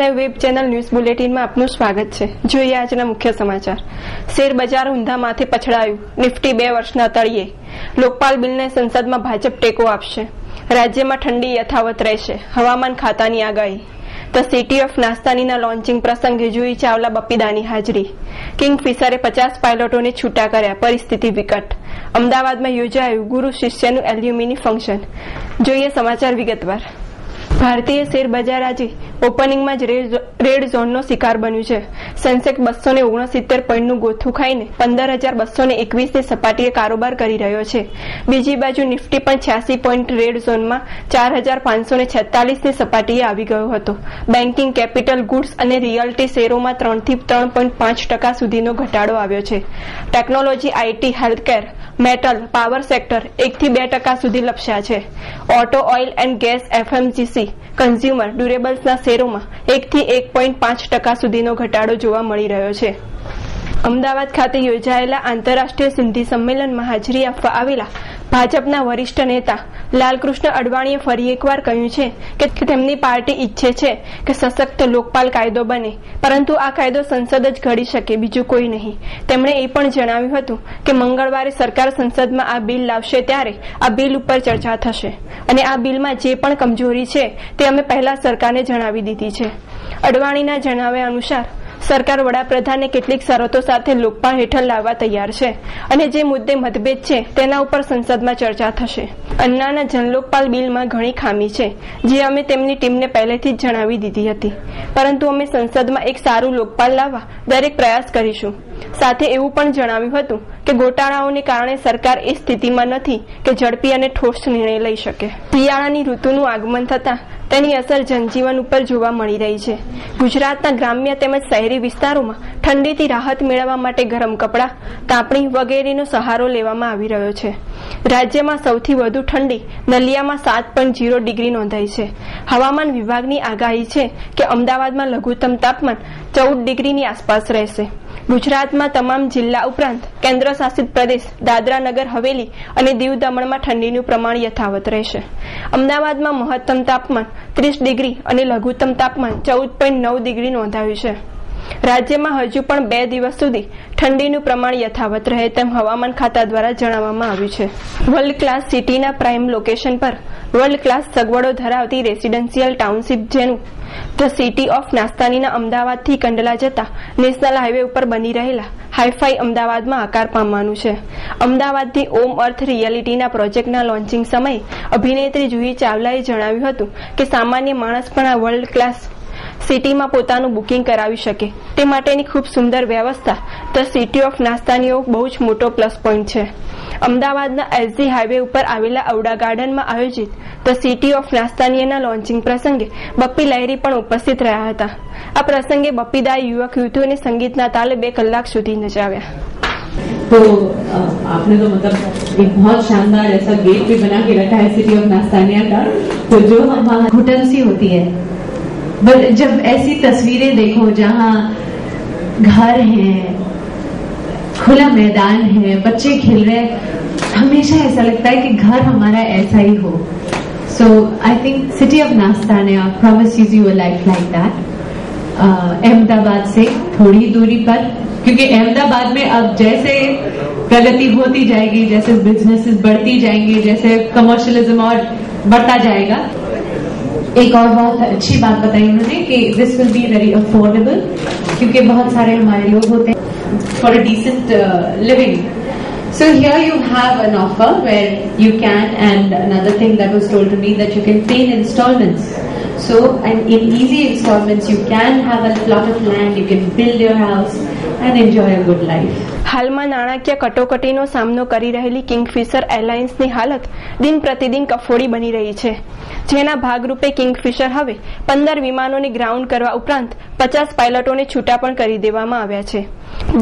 Live web channel news બુલેટિનમાં આપનું સ્વાગત છે। જોઈએ આજના મુખ્ય સમાચાર। શેર બજાર ઊંધામાંથી પછડાયું, નિફ્ટી 2 વર્ષના તળિયે। લોકપાલ બિલને સંસદમાં ભાજપ ટેકો આપશે। રાજ્યમાં ઠંડી યથાવત રહેશે, હવામાન ખાતાની આગાહી। ધ સિટી ઓફ નાસ્તાનીના લોન્ચિંગ પ્રસંગે જુહી ચાવલા બપ્પીદાની હાજરી। કિંગફિશરે 50 પાયલોટોને છૂટા કર્યા, પરિસ્થિતિ વિકટ। અમદાવાદમાં યોજાયું ગુરુ શિષ્યનું એલ્યુમિની ફંક્શન। જોઈએ સમાચાર વિગતવાર। ભારતીય શેર બજાર આજે ઓપનિંગમાં જ રેડ ઝોનનો શિકાર બન્યું છે। સેન્સેક્સ 269 પોઈન્ટનું ગોથું ખાઈને 15,221ની સપાટીએ કારોબાર કરી રહ્યો છે। બીજી બાજુ નિફ્ટી પણ 86 પોઈન્ટ રેડ ઝોનમાં 4,546ની સપાટીએ આવી ગયો હતો। બેન્કિંગ, કેપિટલ ગુડ્સ અને રિયલ્ટી શેરોમાં 3થી 3.5% સુધીનો ઘટાડો આવ્યો છે। Technology, IT, healthcare, metal, power sector 1થી 2% સુધી લપસ્યા છે। Auto, oil and gas, FMCG, consumer ડ્યુરેબલ્સના શેરોમાં 1થી 1.5% સુધીનો ઘટાડો જોવા મળી રહ્યો છે। અમદાવાદ ખાતે યોજાયેલા આંતરરાષ્ટ્રીય સિંધી સંમેલનમાં હાજરી આપવા આવેલા ભાજપના વરિષ્ઠ નેતા લાલકૃષ્ણ અડવાણીએ ફરી એકવાર કહ્યું છે કે તેમની પાર્ટી ઈચ્છે છે કે સશક્ત લોકપાલ કાયદો બને, પરંતુ આ કાયદો સંસદ જ ઘડી શકે, બીજું કોઈ નહીં। તેમણે એ પણ જણાવ્યું હતું કે મંગળવારે સરકાર સંસદમાં આ બિલ લાવશે ત્યારે આ બિલ ઉપર ચર્ચા થશે અને આ બિલમાં જે પણ કમજોરી છે તે અમે પહેલા સરકારને જણાવી દીધી છે। અડવાણીના જણાવ્યા અનુસાર સરકાર વડાપ્રધાનને કેટલીક શરતો સાથે લોકપાલ હેઠળ લાવવા તૈયાર છે અને જે મુદ્દે મતભેદ છે તેના ઉપર સંસદમાં ચર્ચા થશે। અન્નાના જનલોકપાલ બિલમાં ઘણી ખામી છે, જે અમે તેમની ટીમને પહેલેથી જ જણાવી દીધી હતી, પરંતુ અમે સંસદમાં એક સારું લોકપાલ લાવવા દરેક પ્રયાસ કરીશું। સાથે એવું પણ જણાવ્યું હતું કે ગોટાળાઓને કારણે સરકાર એ સ્થિતિમાં નથી કે ઝડપી અને ઠોસ નિર્ણય લઈ શકે। શિયાળાની ઋતુનું આગમન થતાં તેની અસર જનજીવન ઉપર જોવા મળી રહી છે। ગુજરાતના ગ્રામ્ય તેમજ શહેરી વિસ્તારોમાં ઠંડીથી રાહત મેળવવા માટે ગરમ કપડાં, કાપણી વગેરેનો સહારો લેવામાં આવી રહ્યો છે। રાજ્યમાં સૌથી વધુ ઠંડી નલિયામાં 7.0 ડિગ્રી નોંધાઈ છે। હવામાન વિભાગની આગાહી છે કે અમદાવાદમાં લઘુત્તમ તાપમાન 14 ડિગ્રીની આસપાસ રહેશે। ગુજરાતમાં તમામ જિલ્લા ઉપરાંત કેન્દ્ર શાસિત પ્રદેશ દાદરા નગર હવેલી અને દીવ દમણમાં ઠંડીનું પ્રમાણ યથાવત રહેશે। અમદાવાદમાં મહત્તમ તાપમાન 30 ડિગ્રી અને લઘુત્તમ તાપમાન 14.9 ડિગ્રી નોંધાયું છે। રાજ્યમાં હજુ પણ 2 દિવસ સુધી ઠંડીનું પ્રમાણ યથાવત રહે તેમ હવામાન ખાતા દ્વારા જણાવવામાં આવ્યું છે। વર્લ્ડ ક્લાસ સિટીના પ્રાઇમ લોકેશન પર વર્લ્ડ ક્લાસ સગવડો ધરાવતી રેસિડેન્શિયલ ટાઉનશીપ જેનું ધ સિટી ઓફ નાસ્તાનીના અમદાવાદથી કંડલા જતા નેશનલ હાઈવે ઉપર બની રહેલા હાઈફાઈ અમદાવાદમાં આકાર પામવાનું છે। અમદાવાદથી ઓમ અર્થ રિયાલિટીના પ્રોજેક્ટના લોન્ચિંગ સમયે અભિનેત્રી જુહી ચાવલાએ જણાવ્યું હતું કે સામાન્ય માણસ પણ આ વર્લ્ડ ક્લાસ સિટીમાં પોતાનું બુકિંગ કરાવી શકે તે માટેની ખૂબ સુંદર વ્યવસ્થા ધ સિટી ઓફ નાસ્તાનીઓ બહુ જ મોટો પ્લસ પોઈન્ટ છે। અમદાવાદના એસજી હાઈવે ઉપર આવેલા ઔડા ગાર્ડનમાં આયોજિત ધ સિટી ઓફ નાસ્તાનીના લોન્ચિંગ પ્રસંગે બપ્પી લહેરી પણ ઉપસ્થિત રહ્યા હતા। આ પ્રસંગે બપ્પીદાએ યુવક યુવતીઓને સંગીતના તાલે 2 કલાક સુધી નચાવ્યા। तो आपने तो मतलब एक बहुत शानदार ऐसा गेट भी बना के रखा है सिटी ऑफ नास्तानिया का, तो जो हम वहाँ घुटन सी होती है, बट जब ऐसी तस्वीरें देखो जहाँ घर है, खुला मैदान है, बच्चे खेल रहे हैं, हमेशा ऐसा लगता है कि घर हमारा ऐसा ही हो। So I think city of Nastania promises you a life like that. Ahmedabad से थोड़ी दूरी पर, क्योंकि अहमदाबाद में अब जैसे प्रगति होती जाएगी, जैसे बिजनेसेस बढ़ती जाएंगे, जैसे कमर्शियलिज्म और बढ़ता जाएगा। एक और बहुत अच्छी बात बताई उन्होंने कि this will be very affordable, क्योंकि बहुत सारे हमारे लोग होते हैं for a decent living. So here you have an offer where you can, and another thing that was told to me, that you can pay in installments. So, and in easy installments, you can have a plot of land, you can build your house and enjoy a good life. હાલમાં નાણાકીય કટોકટીનો સામનો કરી રહેલી Kingfisher એરલાઇન્સની હાલત દિન પ્રતિદિન કફોડી બની રહી છે, જેના ભાગરૂપે કિંગફિશર હવે 15 વિમાનોને ગ્રાઉન્ડ કરવા ઉપરાંત 50 પાયલટોને છૂટા પણ કરી દેવામાં આવ્યા છે।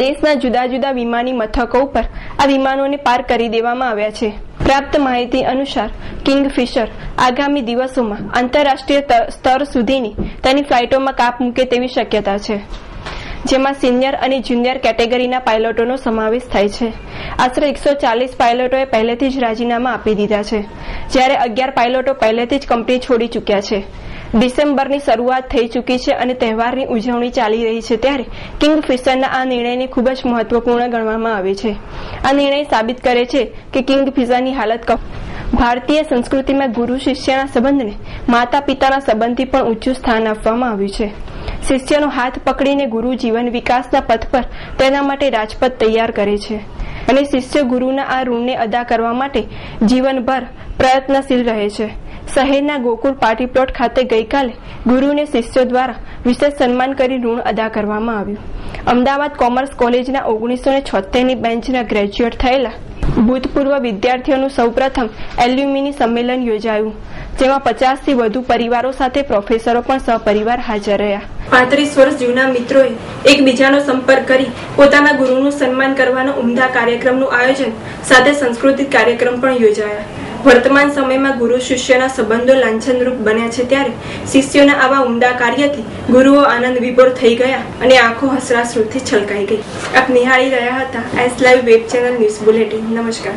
દેશના જુદા જુદા વિમાની મથકો ઉપર આ વિમાનોને પાર્ક કરી દેવામાં આવ્યા છે। પ્રાપ્ત માહિતી અનુસાર કિંગફિશર આગામી દિવસોમાં આંતરરાષ્ટ્રીય સ્તર સુધીની તેની ફ્લાઇટોમાં કાપ મૂકે તેવી શક્યતા છે, જેમાં સિનિયર અને જુનિયર કેટેગરીના પાયલટોનો સમાવેશ થાય છે। આશરે 140 પાયલટોએ પહેલેથી જ રાજીનામા આપી દીધા છે, જ્યારે 11 પાયલટો પહેલેથી જ કંપની છોડી ચૂક્યા છે। ડિસેમ્બરની શરૂઆત થઈ ચૂકી છે અને તહેવારની ઉજવણી ચાલી રહી છે ત્યારે કિંગફિશરના આ નિર્ણયને ખૂબ જ મહત્વપૂર્ણ ગણવામાં આવે છે. આ નિર્ણય સાબિત કરે છે કે કિંગફિશરની હાલત ભારતીય સંસ્કૃતિમાં ગુરુ શિષ્યના સંબંધને માતા પિતાના સંબંધથી પણ ઊંચું સ્થાન આપવામાં આવ્યું છે. શિષ્યનો હાથ પકડીને ગુરુ જીવન વિકાસના પથ પર તેના માટે રાજપથ તૈયાર કરે છે અને શિષ્ય ગુરુના આ ઋણને અદા કરવા માટે જીવનભર પ્રયત્નશીલ રહે છે. શહેરના ગોકુળ પાર્ટી પ્લોટ ખાતે ગઈકાલે ગુરુને શિષ્યો દ્વારા વિશેષ સન્માન કરી ઋણ અદા કરવામાં આવ્યું. અમદાવાદ કોમર્સ કોલેજના 1976ની બેન્ચના ગ્રેજ્યુએટ થયેલા ભૂતપૂર્વ વિદ્યાર્થીઓનું સૌપ્રથમ એલ્યુમિની સંમેલન યોજાયું, જેમાં 50થી વધુ પરિવારો સાથે પ્રોફેસરો પણ સહપરિવાર હાજર રહ્યા. 35 વર્ષ જૂના મિત્રોએ એકબીજાનો સંપર્ક કરી પોતાના ગુરુનું સન્માન કરવાનો ઉમદા કાર્યક્રમનું આયોજન સાથે સાંસ્કૃતિક કાર્યક્રમ પણ યોજાયા. વર્તમાન સમયમાં ગુરુ શિષ્યના સંબંધો લાંછનરૂપ બન્યા છે ત્યારે શિષ્યોના આવા ઉમદા કાર્યથી ગુરુઓ આનંદ વિભોર થઈ ગયા અને આંખો હસરાશ્રુથી છલકાઈ ગઈ. આપ નિહાળી રહ્યા હતા S live web channel news bulletin. નમસ્કાર.